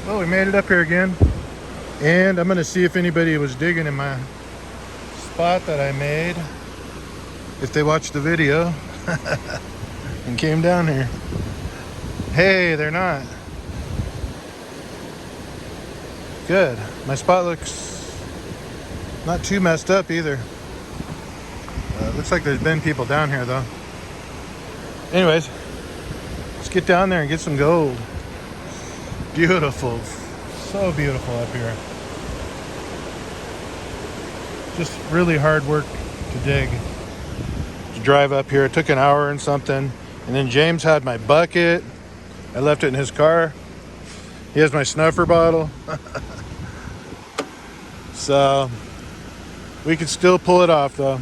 Well, we made it up here again, and I'm gonna see if anybody was digging in my spot that I made, if they watched the video and came down here. Hey, they're not. Good. My spot looks not too messed up either. Looks like there's been people down here though. Anyways, let's get down there and get some gold. Beautiful. So beautiful up here. Just really hard work to dig. To drive up here. It took an hour and something. And then James had my bucket. I left it in his car. He has my snuffer bottle. So we could still pull it off though.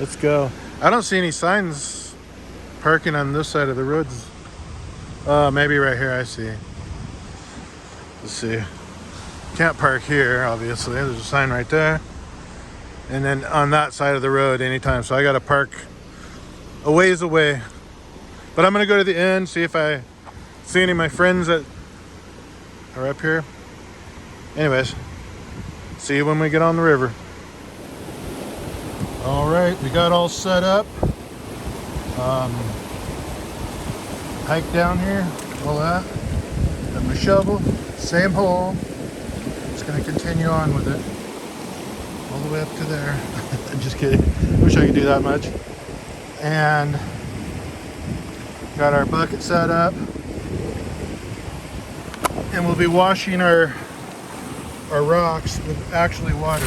Let's go. I don't see any signs parking on this side of the roads. Maybe right here I see. Let's see. Can't park here, obviously. There's a sign right there. And then on that side of the road anytime. So I gotta park a ways away. But I'm gonna go to the end, see if I see any of my friends that are up here. Anyways, see you when we get on the river. All right, we got all set up. Hike down here, all that. Got my shovel, same hole. Just gonna continue on with it. All the way up to there. I'm just kidding. Wish I could do that much. And got our bucket set up. And we'll be washing our rocks with actually water.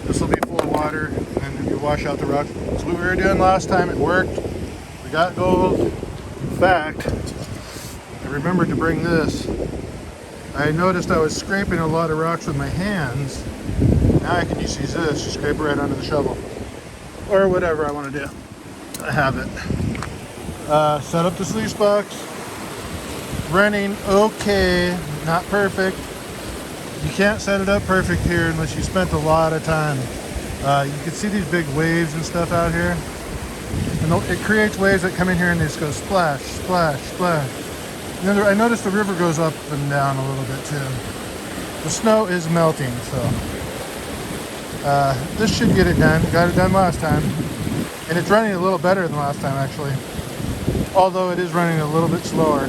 This will be full of water, and then you wash out the rocks. That's what we were doing last time. It worked. We got gold. In fact, I remembered to bring this. I noticed I was scraping a lot of rocks with my hands. Now I can just use this. Just scrape it right onto the shovel. Or whatever I want to do. I have it. Set up the sluice box. Running okay. Not perfect. You can't set it up perfect here unless you spent a lot of time. You can see these big waves and stuff out here. And it creates waves that come in here and they just go splash, splash, splash. And then I noticed the river goes up and down a little bit too. The snow is melting, so this should get it done. Got it done last time. And it's running a little better than last time actually. Although it is running a little bit slower.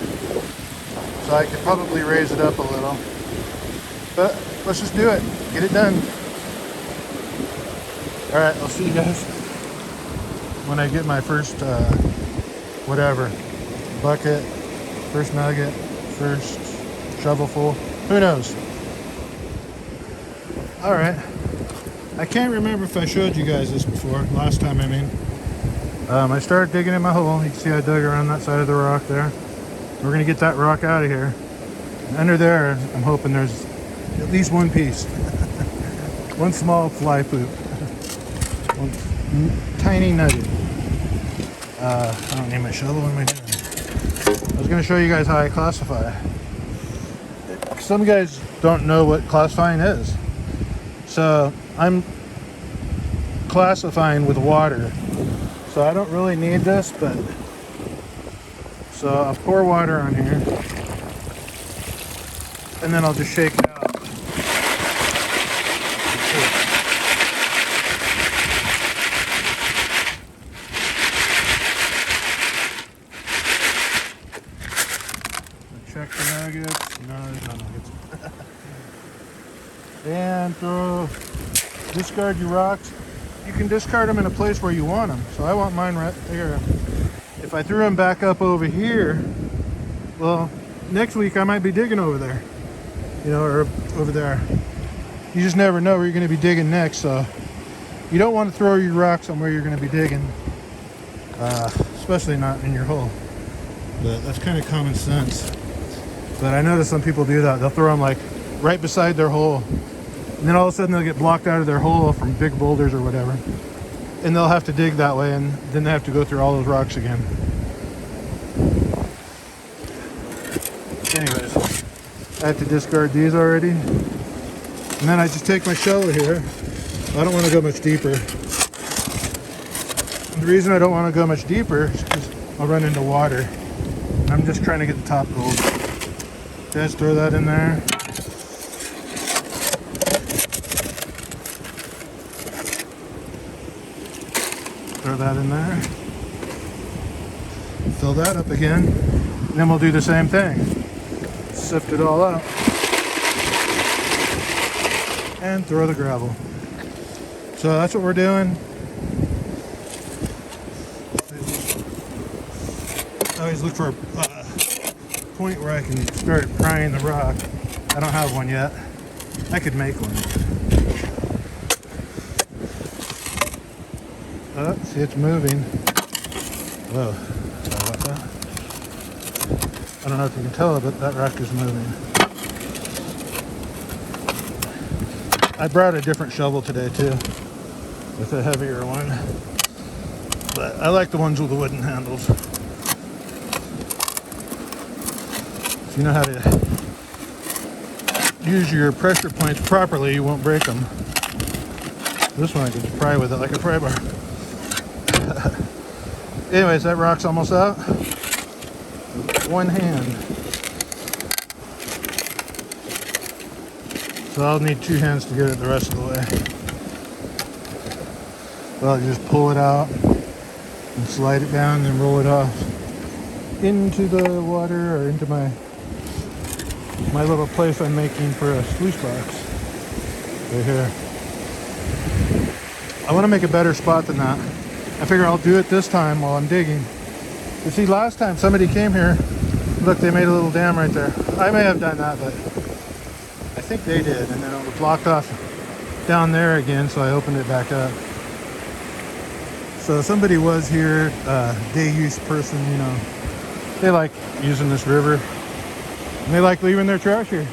So I could probably raise it up a little. But let's just do it. Get it done. All right, I'll see you guys when I get my first, whatever, bucket, first nugget, first shovelful. Who knows? All right. I can't remember if I showed you guys this before. Last time, I mean. I started digging in my hole. You can see I dug around that side of the rock there. We're gonna get that rock out of here. And under there, I'm hoping there's at least one piece. One small fly poop. One tiny nugget. I don't need my shovel. What am I doing? I was going to show you guys how I classify. Some guys don't know what classifying is. So I'm classifying with water. So I don't really need this, but so I'll pour water on here. And then I'll just shake it out. Check the nuggets. No, there's no nuggets. And discard your rocks. You can discard them in a place where you want them. So I want mine right there. If I threw them back up over here, well, next week I might be digging over there. You know, or over there. You just never know where you're going to be digging next. So you don't want to throw your rocks on where you're going to be digging. Especially not in your hole. But that's kind of common sense. But I notice some people do that. They'll throw them like right beside their hole. And then all of a sudden they'll get blocked out of their hole from big boulders or whatever. And they'll have to dig that way, and then they have to go through all those rocks again. Anyways, I have to discard these already. And then I just take my shovel here. I don't want to go much deeper. And the reason I don't want to go much deeper is because I'll run into water. I'm just trying to get the top gold. Just throw that in there. Throw that in there. Fill that up again. And then we'll do the same thing. Sift it all up. And throw the gravel. So that's what we're doing. I always look for a point where I can start prying the rock. I don't have one yet. I could make one. Oh, see, it's moving. Whoa, sorry about that. I don't know if you can tell, but that rock is moving. I brought a different shovel today too, with a heavier one. But I like the ones with the wooden handles. If you know how to use your pressure points properly, you won't break them. This one I can pry with it like a pry bar. Anyways, that rock's almost out. One hand. So I'll need two hands to get it the rest of the way. Well, you just pull it out and slide it down and roll it off into the water or into my little place I'm making for a sluice box. Right here. I want to make a better spot than that. I figure I'll do it this time while I'm digging. You see, last time somebody came here, look, they made a little dam right there. I may have done that, but I think they did. And then it was blocked off down there again, so I opened it back up. So somebody was here, day use person, you know. They like using this river. And they like leaving their trash here.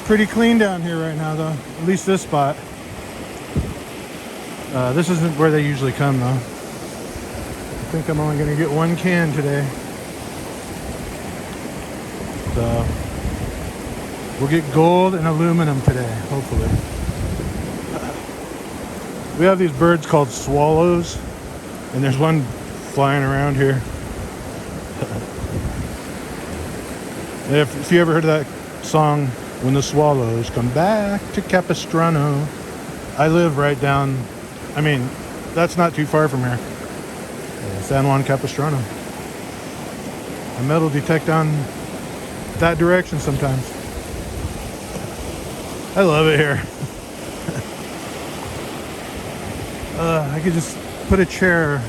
Pretty clean down here right now, though. At least this spot. This isn't where they usually come, though. I think I'm only going to get one can today. So we'll get gold and aluminum today, hopefully. We have these birds called swallows, and there's one flying around here. If you ever heard of that song, When the Swallows Come Back to Capistrano, I live right down, I mean, that's not too far from here. San Juan Capistrano. A metal detect down that direction sometimes. I love it here. I could just put a chair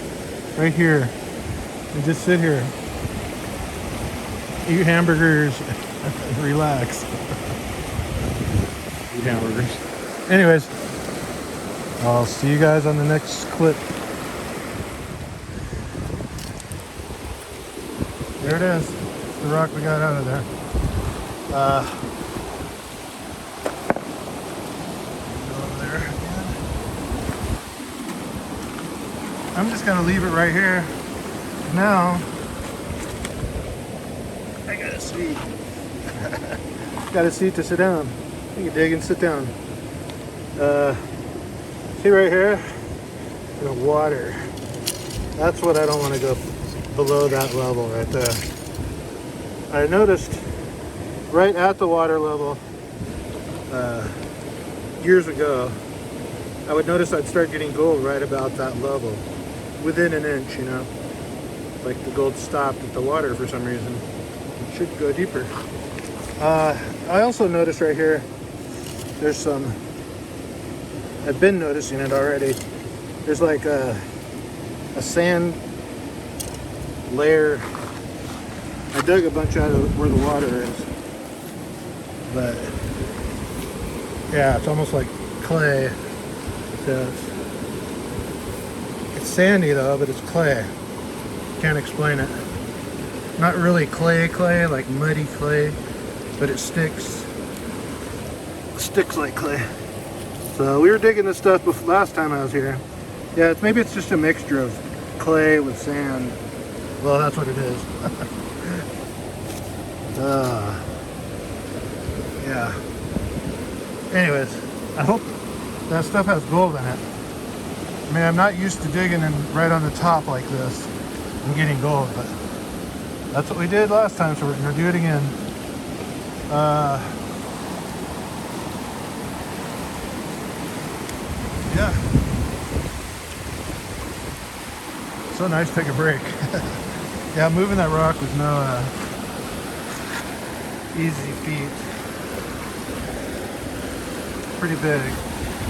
right here and just sit here, eat hamburgers, and relax. Eat hamburgers. Anyways, I'll see you guys on the next clip. There it is, the rock we got out of there. Go over there again. I'm just gonna leave it right here. Now, I got a seat. Got a seat to sit down. You can dig and sit down. See right here? The water. That's what I don't want to go below that level right there. I noticed right at the water level years ago, I would notice I'd start getting gold right about that level, within an inch, you know. Like the gold stopped at the water for some reason. It should go deeper. I also noticed right here, there's some, I've been noticing it already, there's like a sand layer. I dug a bunch out of where the water is, but yeah, it's almost like clay. It's sandy though, but it's clay. Can't explain it. Not really clay, like muddy clay, but it sticks like clay. So we were digging this stuff last time I was here. Yeah, maybe it's just a mixture of clay with sand. Well, that's what it is. Yeah. Anyways, I hope that stuff has gold in it. I mean, I'm not used to digging and right on the top like this and getting gold, but that's what we did last time, so we're gonna do it again. Yeah. So nice to take a break. Yeah, moving that rock was no easy feat. Pretty big.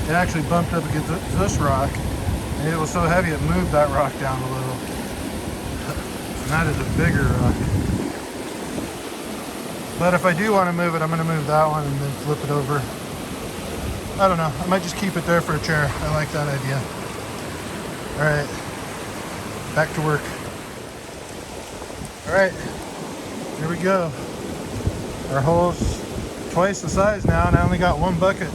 It actually bumped up against this rock, and it was so heavy it moved that rock down a little. And that is a bigger rock. But if I do want to move it, I'm going to move that one and then flip it over. I don't know. I might just keep it there for a chair. I like that idea. All right. Back to work. All right, here we go. Our hole's twice the size now, and I only got one bucket.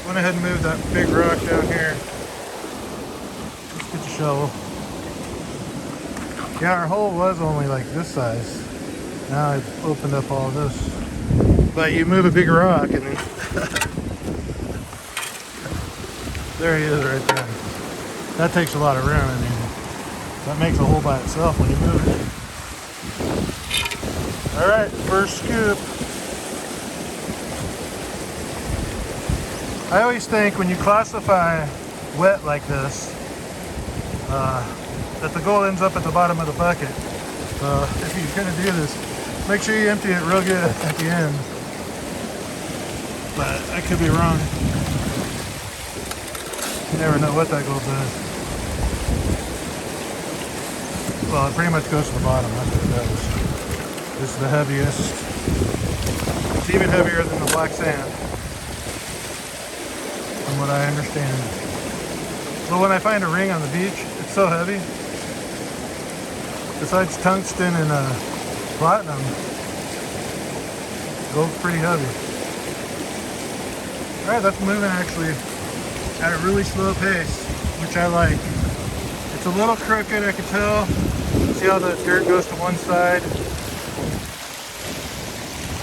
Went ahead and moved that big rock down here. Let's get the shovel. Yeah, our hole was only like this size. Now I've opened up all this. But you move a big rock and then there he is right there. That takes a lot of room. I mean, that makes a hole by itself when you move it. All right, first scoop. I always think when you classify wet like this, that the gold ends up at the bottom of the bucket. If you're gonna do this, make sure you empty it real good at the end. But I could be wrong. You never know what that gold does. Well, it pretty much goes to the bottom. That's what it does. This is the heaviest. It's even heavier than the black sand, from what I understand. But when I find a ring on the beach, it's so heavy. Besides tungsten and platinum, gold's pretty heavy. All right, that's moving actually at a really slow pace, which I like. It's a little crooked, I can tell. See how the dirt goes to one side?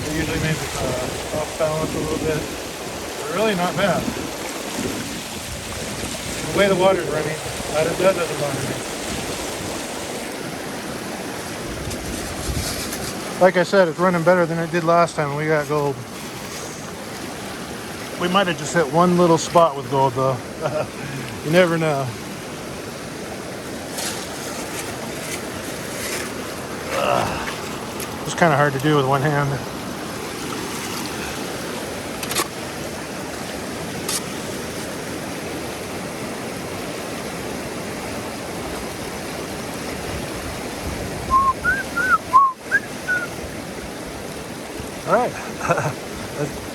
It usually makes it off balance a little bit. But really not bad. The way the water's running, that doesn't bother me. Like I said, it's running better than it did last time when we got gold. We might have just hit one little spot with gold though. You never know. It's kind of hard to do with one hand. All right,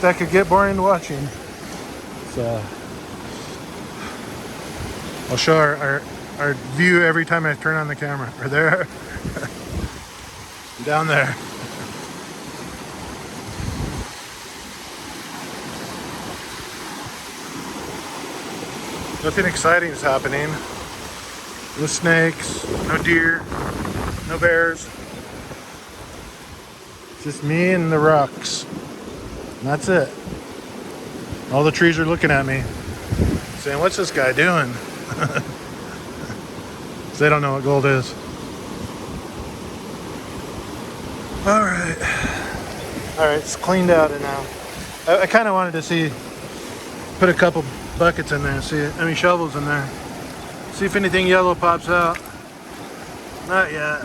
that could get boring watching. So I'll show our view every time I turn on the camera. Right there, down there. Nothing exciting is happening. No snakes, no deer, no bears. Just me and the rocks. And that's it. All the trees are looking at me, saying, "What's this guy doing?" They don't know what gold is. All right, it's cleaned out now. I kind of wanted to see, put a couple buckets in there, shovels in there. See if anything yellow pops out. Not yet.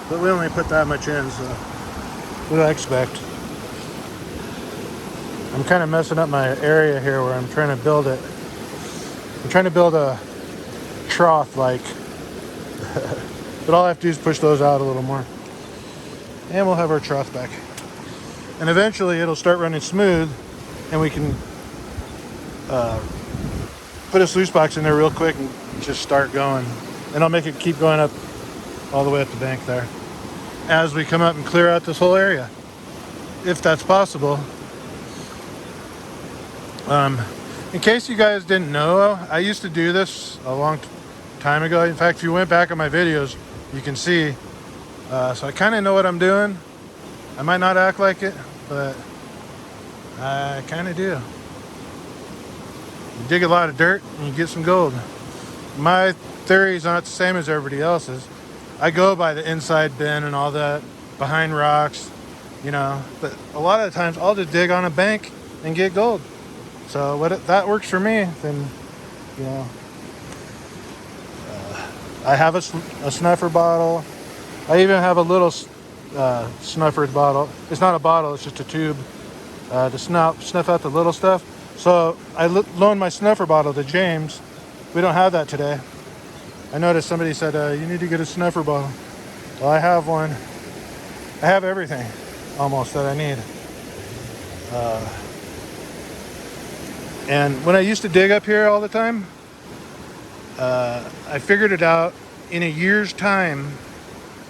But we only put that much in, so what do I expect? I'm kind of messing up my area here where I'm trying to build it. I'm trying to build a trough like. But all I have to do is push those out a little more. And we'll have our trough back. And eventually it'll start running smooth and we can put a sluice box in there real quick and just start going. And I'll make it keep going up all the way up the bank there as we come up and clear out this whole area, if that's possible. In case you guys didn't know, I used to do this a long time ago. In fact, if you went back on my videos, you can see. So I kind of know what I'm doing. I might not act like it, but I kind of do. You dig a lot of dirt and you get some gold. My theory is not the same as everybody else's. I go by the inside bin and all that. behind rocks, you know. But a lot of the times I'll just dig on a bank and get gold. So that works for me. Then, you know, I have a snuffer bottle. I even have a little snuffer bottle. It's not a bottle, it's just a tube to snuff out the little stuff. So I loaned my snuffer bottle to James. We don't have that today. I noticed somebody said, you need to get a snuffer bottle. Well, I have one. I have everything almost that I need. And when I used to dig up here all the time, I figured it out. In a year's time,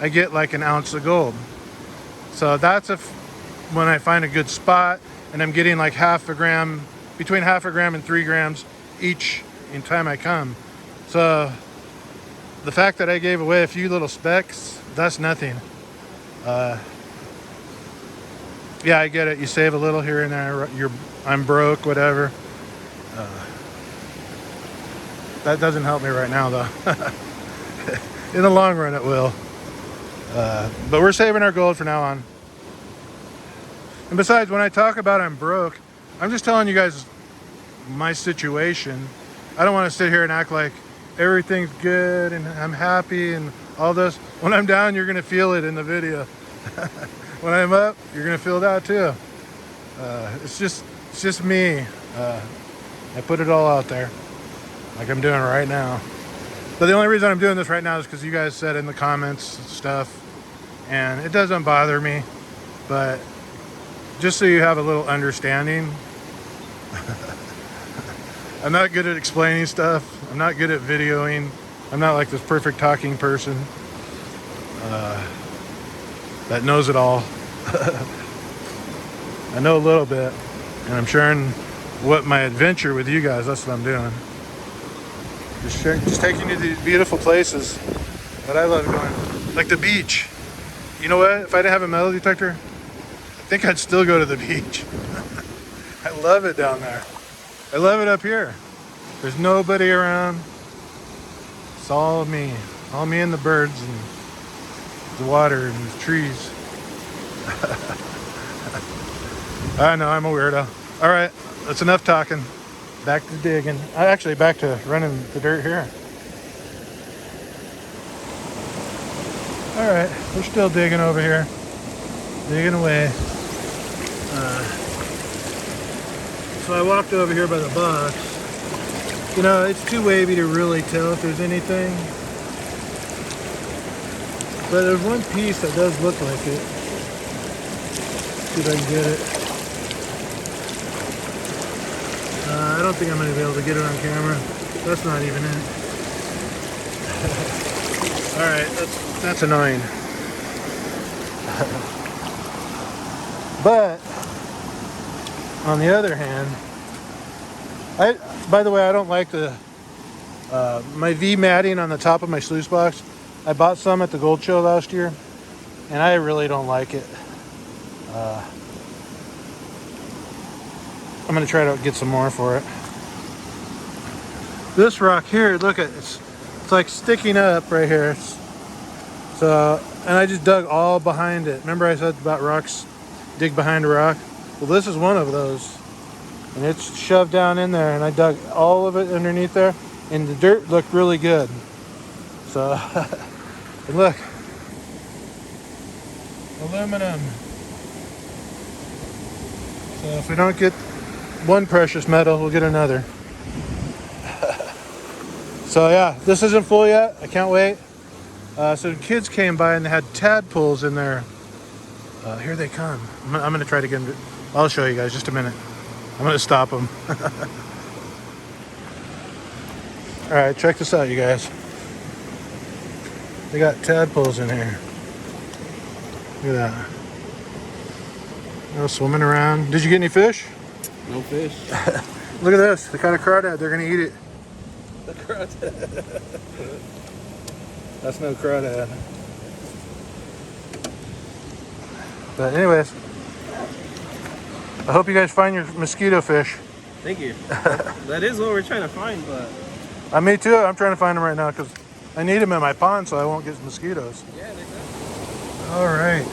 I get like an ounce of gold. So that's when I find a good spot and I'm getting like between half a gram and 3 grams each in time I come. So the fact that I gave away a few little specks, that's nothing. Yeah, I get it. You save a little here and there. I'm broke, whatever. That doesn't help me right now, though. In the long run, it will. But we're saving our gold from now on. And besides, when I talk about I'm broke, I'm just telling you guys my situation. I don't want to sit here and act like everything's good and I'm happy and all this. When I'm down, you're going to feel it in the video. When I'm up, you're going to feel that too. It's just me. I put it all out there like I'm doing right now. But the only reason I'm doing this right now is because you guys said in the comments stuff, and it doesn't bother me, but just so you have a little understanding, I'm not good at explaining stuff. I'm not good at videoing. I'm not like this perfect talking person that knows it all. I know a little bit, and I'm sharing what my adventure with you guys. That's what I'm doing. Just taking you to these beautiful places that I love going, like the beach. You know what? If I didn't have a metal detector, I think I'd still go to the beach. I love it down there. I love it up here. There's nobody around. It's all me and the birds and the water and the trees. I know, I'm a weirdo. All right, that's enough talking. Back to digging. Actually, back to running the dirt here. All right, we're still digging over here. Digging away. So I walked over here by the box. You know, it's too wavy to really tell if there's anything. But there's one piece that does look like it. See if I can get it. I don't think I'm going to be able to get it on camera. That's not even it. Alright, that's annoying. But, on the other hand, by the way, I don't like my V matting on the top of my sluice box. I bought some at the gold show last year, and I really don't like it. I'm going to try to get some more for it. This rock here, look at it's like sticking up right here. So, and I just dug all behind it. Remember I said about rocks, dig behind a rock? Well, this is one of those. And it's shoved down in there, and I dug all of it underneath there, and the dirt looked really good. So, and look, aluminum. So if we don't get one precious metal, we'll get another. So yeah, this isn't full yet. I can't wait. So the kids came by and they had tadpoles in there. Here they come. I'm gonna try to get them. I'll show you guys just a minute. I'm gonna stop them. All right, check this out, you guys. They got tadpoles in here. Look at that. They're swimming around. Did you get any fish? No fish. Look at this. The kind of crawdad. They're gonna eat it. The crawdad. That's no crawdad. But anyways, I hope you guys find your mosquito fish. Thank you. That is what we're trying to find, but... Me too. I'm trying to find them right now because I need them in my pond so I won't get mosquitoes. Yeah, exactly. All right.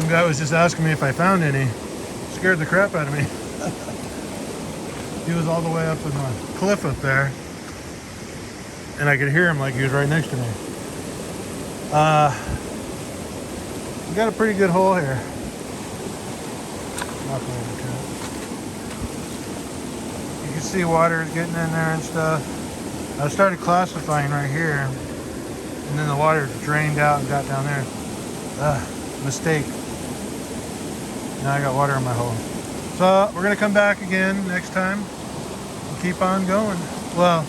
Some guy was just asking me if I found any. Scared the crap out of me. He was all the way up in the cliff up there, and I could hear him like he was right next to me. We got a pretty good hole here. Not over to it. You can see water getting in there and stuff. I started classifying right here, and then the water drained out and got down there. Mistake. Now I got water in my hole. So we're gonna come back again next time and keep on going. Well,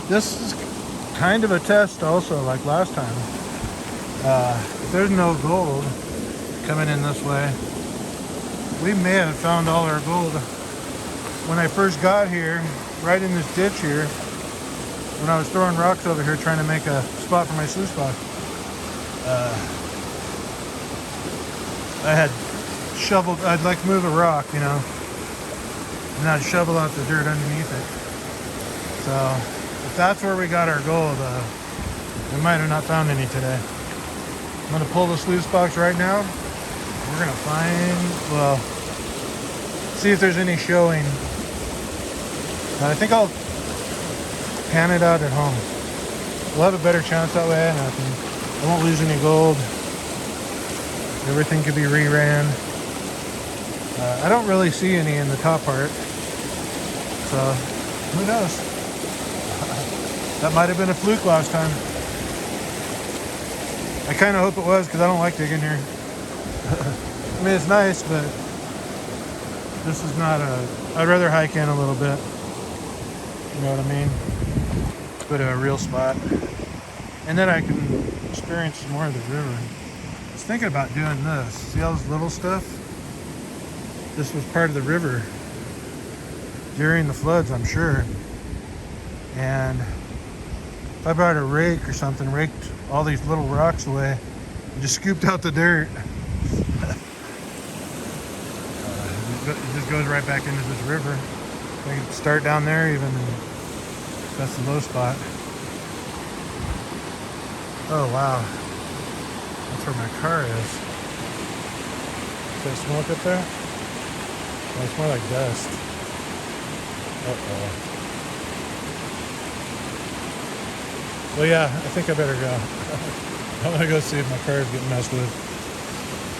this is kind of a test also, like last time. If there's no gold coming in this way, we may have found all our gold. When I first got here, right in this ditch here, when I was throwing rocks over here trying to make a spot for my sluice box, I had shoveled, I'd like move a rock, you know, and I'd shovel out the dirt underneath it. So if that's where we got our gold, we might have not found any today. I'm gonna pull the sluice box right now. We're gonna find, well, see if there's any showing. I think I'll pan it out at home. We'll have a better chance that way, and I won't lose any gold. Everything could be re-ran. I don't really see any in the top part, so who knows? That might have been a fluke last time. I kind of hope it was, because I don't like digging here. I mean, it's nice, but this is not I'd rather hike in a little bit. You know what I mean? Go to a real spot. And then I can experience some more of the river. I was thinking about doing this. See all this little stuff? This was part of the river during the floods, I'm sure. And if I brought a rake or something, raked all these little rocks away, and just scooped out the dirt, it just goes right back into this river. I can start down there even, and that's the low spot. Oh wow, that's where my car is. Is that smoke up there? Oh, it's more like dust. Uh-oh. Well, yeah, I think I better go. I want to go see if my car is getting messed with.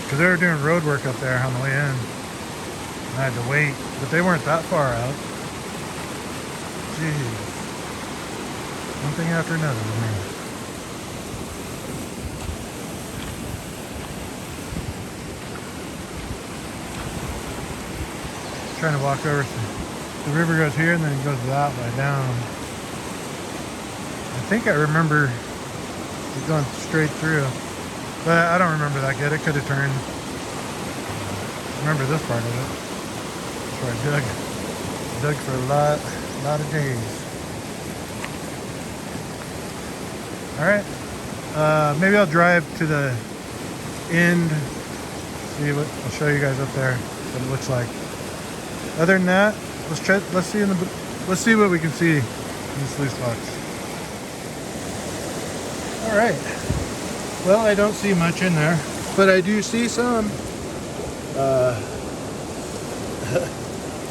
Because they were doing road work up there on the way in. And I had to wait, but they weren't that far out. Jeez. One thing after another, man. Trying to walk over. The river goes here and then it goes that way down. I think I remember it going straight through, but I don't remember that good. It could have turned. I remember this part of it. That's where I dug for a lot of days. All right, maybe I'll drive to the end. See what I'll show you guys up there what it looks like. Other than that, let's see what we can see in the sluice box. All right. Well, I don't see much in there, but I do see some.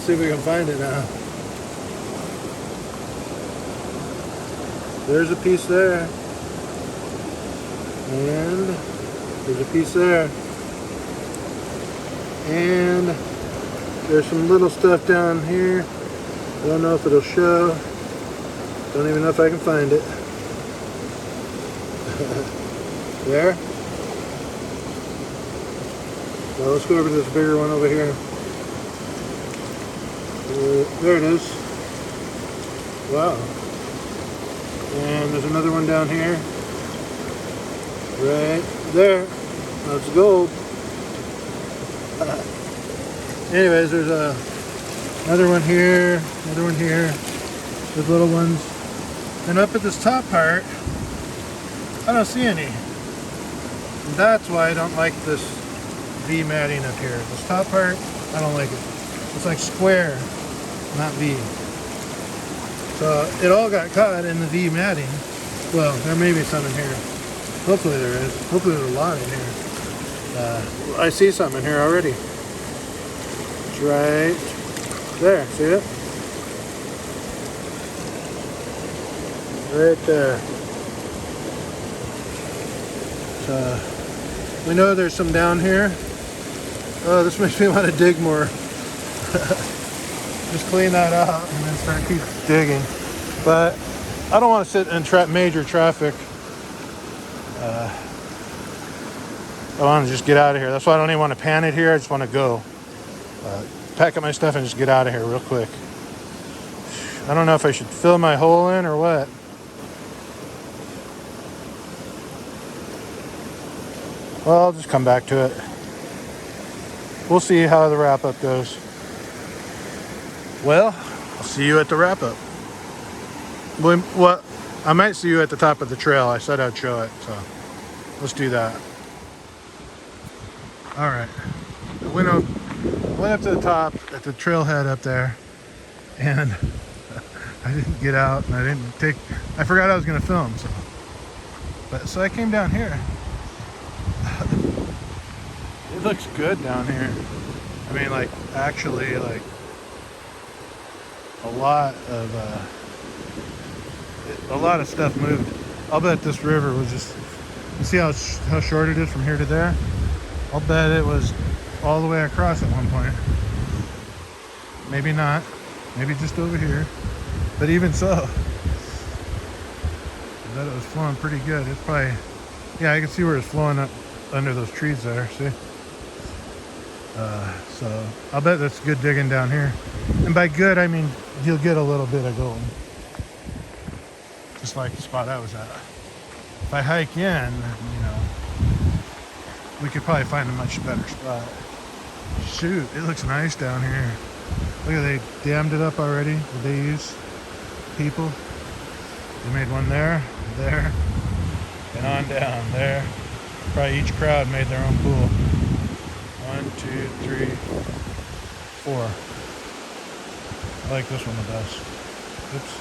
See if we can find it now. There's a piece there, and there's a piece there, and there's some little stuff down here. I don't know if it'll show. Don't even know if I can find it. There. Well, let's go over to this bigger one over here. There it is. Wow. And there's another one down here. Right there. That's gold. Anyways, there's another one here, another one here. There's little ones. And up at this top part, I don't see any. And that's why I don't like this V matting up here. This top part, I don't like it. It's like square, not V. So it all got caught in the V matting. Well, there may be some in here. Hopefully there is. Hopefully there's a lot in here. I see something in here already. It's right there. See it? Right there. So we know there's some down here. Oh, this makes me want to dig more. Just clean that out and then start keep digging. But I don't want to sit in major traffic. I want to just get out of here. That's why I don't even want to pan it here. I just want to go. Pack up my stuff and just get out of here real quick. I don't know if I should fill my hole in or what. Well, I'll just come back to it. We'll see how the wrap-up goes. Well, I'll see you at the wrap-up. Well, I might see you at the top of the trail. I said I'd show it, so let's do that. All right. I went up to the top at the trailhead up there, and I didn't get out, and I forgot I was going to film, so I came down here. It looks good down here. I mean, like, actually, like, a lot of stuff moved. I'll bet this river was just, you see how short it is from here to there? I'll bet it was all the way across at one point. Maybe not. Maybe just over here. But even so, I bet it was flowing pretty good. It's probably, yeah, I can see where it's flowing up under those trees there, see? So I'll bet that's good digging down here. And by good, I mean you'll get a little bit of gold. Just like the spot I was at. If I hike in, you know, we could probably find a much better spot. Shoot, it looks nice down here. Look at, they dammed it up already. Did they use people? They made one there, and on down there. Probably each crowd made their own pool. 1, 2, 3, 4. I like this one the best. Oops.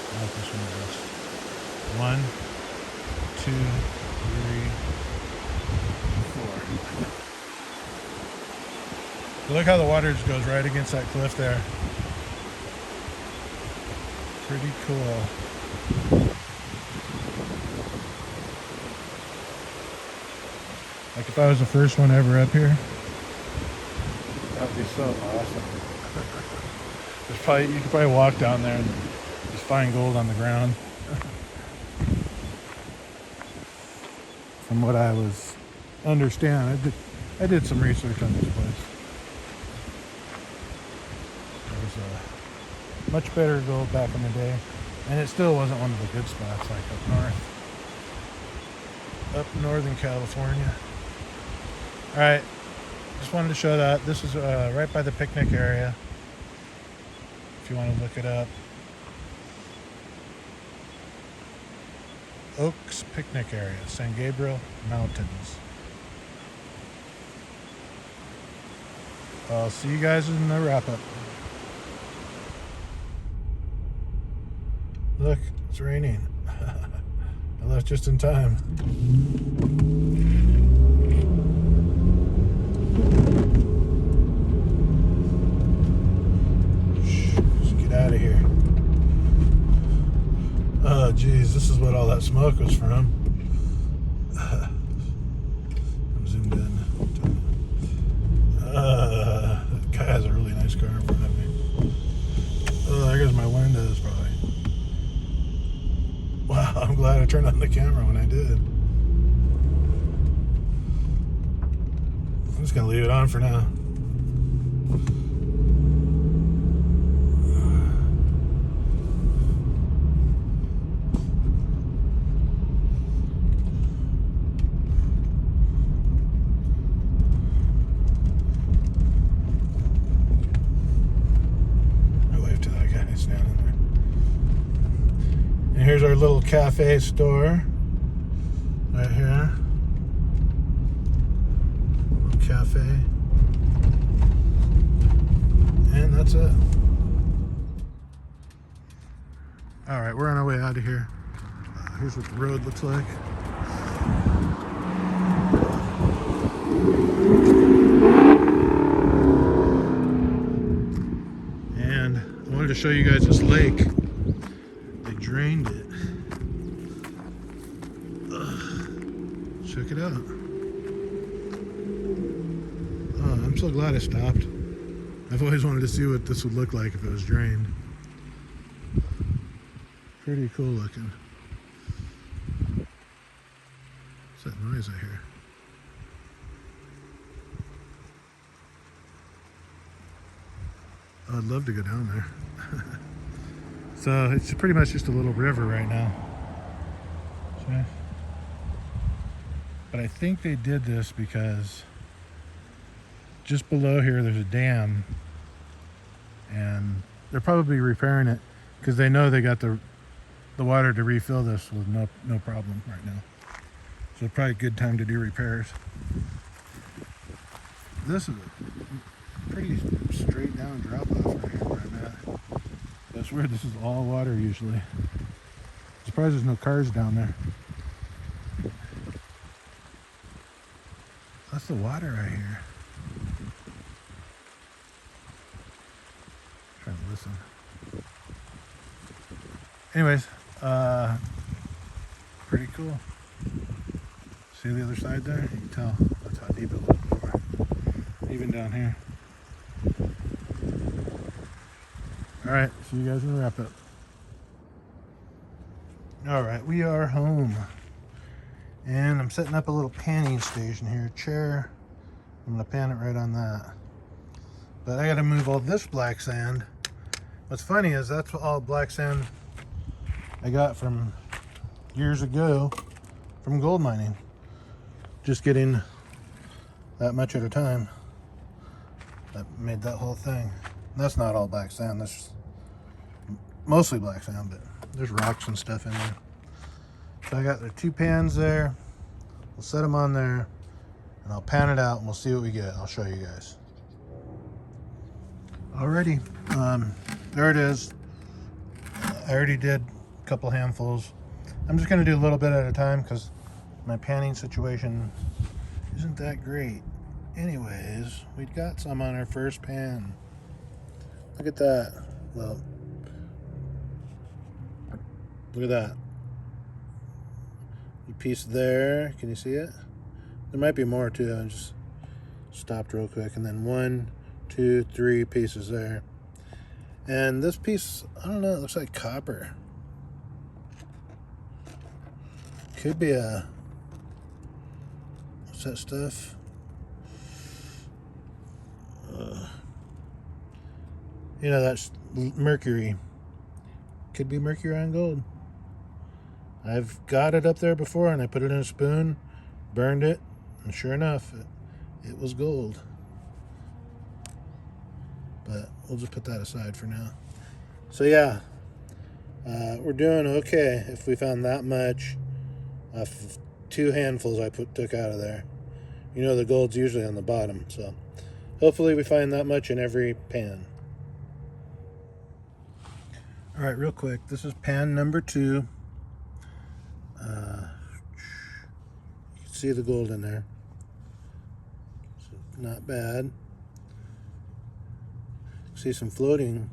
I like this one the best. 1, 2, 3, 4. Look how the water just goes right against that cliff there. Pretty cool. Like if I was the first one ever up here, that would be so awesome. You could probably walk down there and just find gold on the ground. From what I was understand, I did some research on this place. There was much better gold back in the day, and it still wasn't one of the good spots like up north in California. All right, just wanted to show that. This is right by the picnic area, if you want to look it up. Oaks Picnic Area, San Gabriel Mountains. I'll see you guys in the wrap-up. Look, it's raining. I left just in time. Out of here. Oh geez, this is what all that smoke was from. I'm zoomed in. That guy has a really nice car in front of me. Oh, there goes my windows probably. Wow, I'm glad I turned on the camera when I did. I'm just gonna leave it on for now. And here's our little cafe store right here. Little cafe. And that's it. Alright, we're on our way out of here. Here's what the road looks like. And I wanted to show you guys this lake. They drained it. Check it out. Oh, I'm so glad I stopped. I've always wanted to see what this would look like if it was drained. Pretty cool looking. What's that noise I hear? I'd love to go down there. So it's pretty much just a little river right now. See? But I think they did this because just below here there's a dam, and they're probably repairing it because they know they got the water to refill this with no problem right now. So it's probably a good time to do repairs. This is a pretty straight down drop off right here where I'm at. That's weird. This is all water usually. I'm surprised there's no cars down there. That's the water right here. Trying to listen. Anyways, pretty cool. See the other side there? You can tell that's how deep it was before. Even down here. Alright, see you guys in the wrap up. Alright, we are home. And I'm setting up a little panning station here, chair. I'm gonna pan it right on that. But I gotta move all this black sand. What's funny is that's all black sand I got from years ago from gold mining. Just getting that much at a time. That made that whole thing. That's not all black sand, that's mostly black sand, but there's rocks and stuff in there. So I got the 2 pans there. We'll set them on there and I'll pan it out and we'll see what we get. I'll show you guys. Alrighty, there it is. I already did a couple handfuls. I'm just gonna do a little bit at a time because my panning situation isn't that great. Anyways, we got some on our first pan. Look at that. Well, look at that. A piece there. Can you see it? There might be more too. I just stopped real quick. And then 1, 2, 3 pieces there. And this piece, I don't know, it looks like copper. Could be a, what's that stuff? You know, that's mercury. Could be mercury on gold. I've got it up there before and I put it in a spoon, burned it, and sure enough, it was gold. But we'll just put that aside for now. So yeah, we're doing okay if we found that much of 2 handfuls I took out of there. You know the gold's usually on the bottom, so hopefully we find that much in every pan. All right, real quick, this is pan number 2. You can see the gold in there. So not bad. See some floating.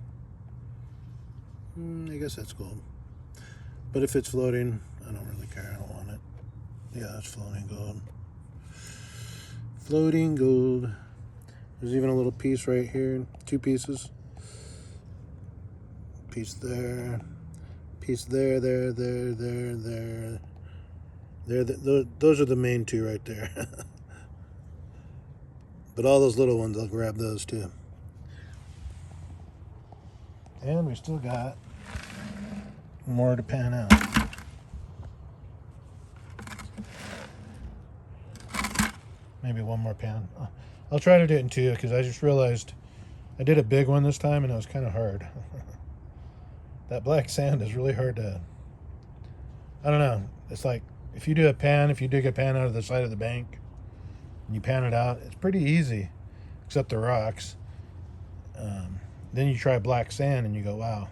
I guess that's gold. But if it's floating, I don't really care. I don't want it. Yeah, it's floating gold. Floating gold. There's even a little piece right here. 2 pieces. Piece there. Piece there, there. Those are the main 2 right there. But all those little ones, I'll grab those too. And we still got more to pan out. Maybe one more pan. I'll try to do it in 2 because I just realized I did a big one this time and it was kind of hard. That black sand is really hard to, I don't know. It's like if you dig a pan out of the side of the bank and you pan it out, it's pretty easy, except the rocks. Then you try black sand and you go, wow,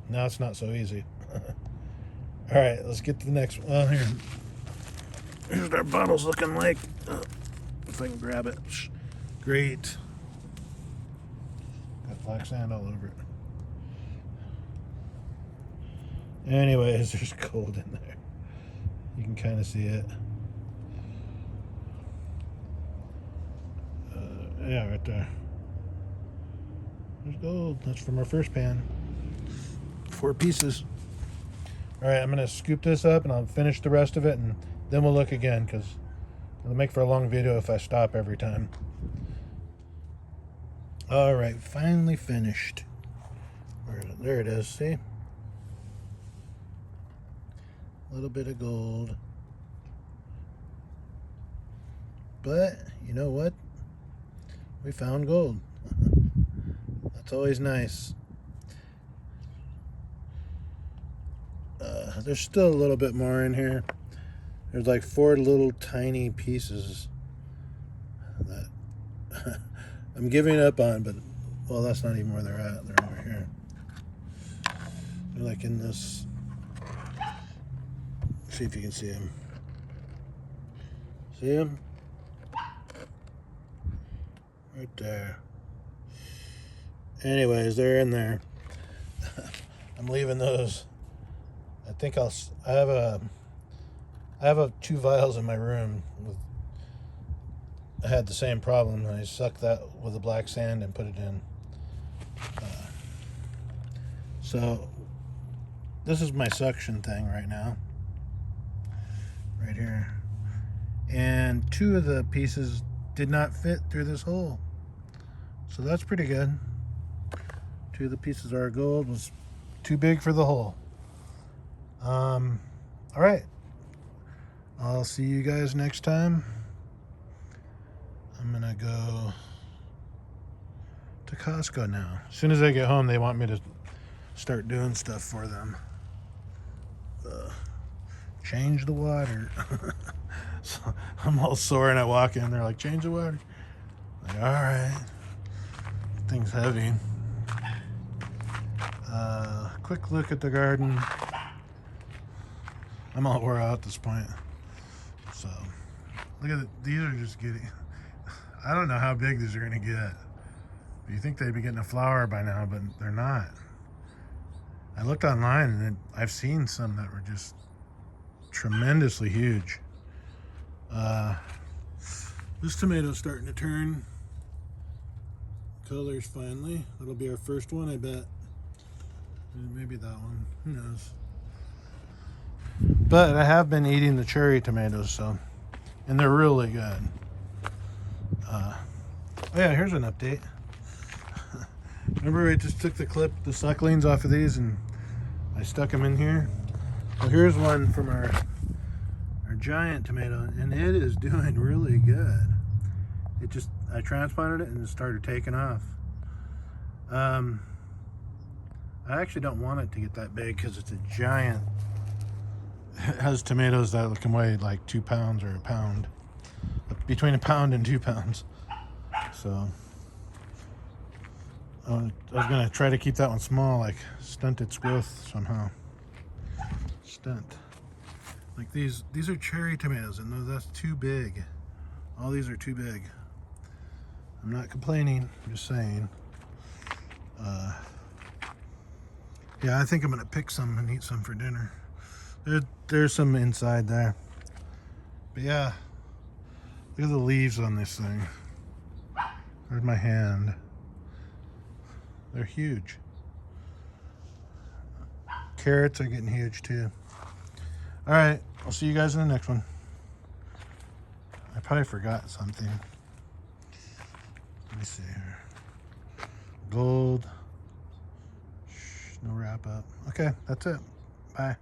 now it's not so easy. All right, let's get to the next one. Well, here's what our bottle's looking like. if I can grab it. Great. Got black sand all over it. Anyways, there's gold in there. You can kind of see it. Yeah, right there. There's gold. That's from our first pan. 4 pieces. All right, I'm gonna scoop this up and I'll finish the rest of it, and then we'll look again, because it'll make for a long video if I stop every time. All right, finally finished. There it is. See, a little bit of gold, but you know what? We found gold. That's always nice. There's still a little bit more in here. There's like 4 little tiny pieces that I'm giving up on, but well, that's not even where they're at. They're over here. They're like in this. See if you can see them. See them? Right there. Anyways, they're in there. I'm leaving those. I think I have 2 vials in my room. I had the same problem. I sucked that with the black sand and put it in. So this is my suction thing right now. Right here. And 2 of the pieces did not fit through this hole. So that's pretty good. 2 of the pieces are gold, was too big for the hole. All right. I'll see you guys next time. I'm gonna go to Costco now. As soon as I get home, they want me to start doing stuff for them. Change the water. So I'm all sore and I walk in, they're like, change the water. I'm like, all right. Thing's heavy. Quick look at the garden. I'm all wore out at this point. So look at it. These are just getting, I don't know how big these are gonna get. You think they'd be getting a flower by now, but they're not. I looked online and I've seen some that were just tremendously huge. This tomato's starting to turn colors finally. That'll be our first one, I bet. Maybe that one, who knows. But I have been eating the cherry tomatoes, so, and they're really good. Oh yeah, here's an update. Remember I just took the sucklings off of these and I stuck them in here? Well, here's one from our giant tomato, and it is doing really good. I transplanted it and it started taking off. I actually don't want it to get that big because it's a giant. It has tomatoes that can weigh like 2 pounds or a pound. Between a pound and 2 pounds. So I was gonna try to keep that one small, like stunt its growth somehow. Stunt. Like these are cherry tomatoes, and that's too big. All these are too big. I'm not complaining, I'm just saying. Yeah, I think I'm gonna pick some and eat some for dinner. There's some inside there. But yeah, look at the leaves on this thing. There's my hand. They're huge. Carrots are getting huge too. All right, I'll see you guys in the next one. I probably forgot something. Let me see here. Gold. No wrap up. Okay, that's it. Bye.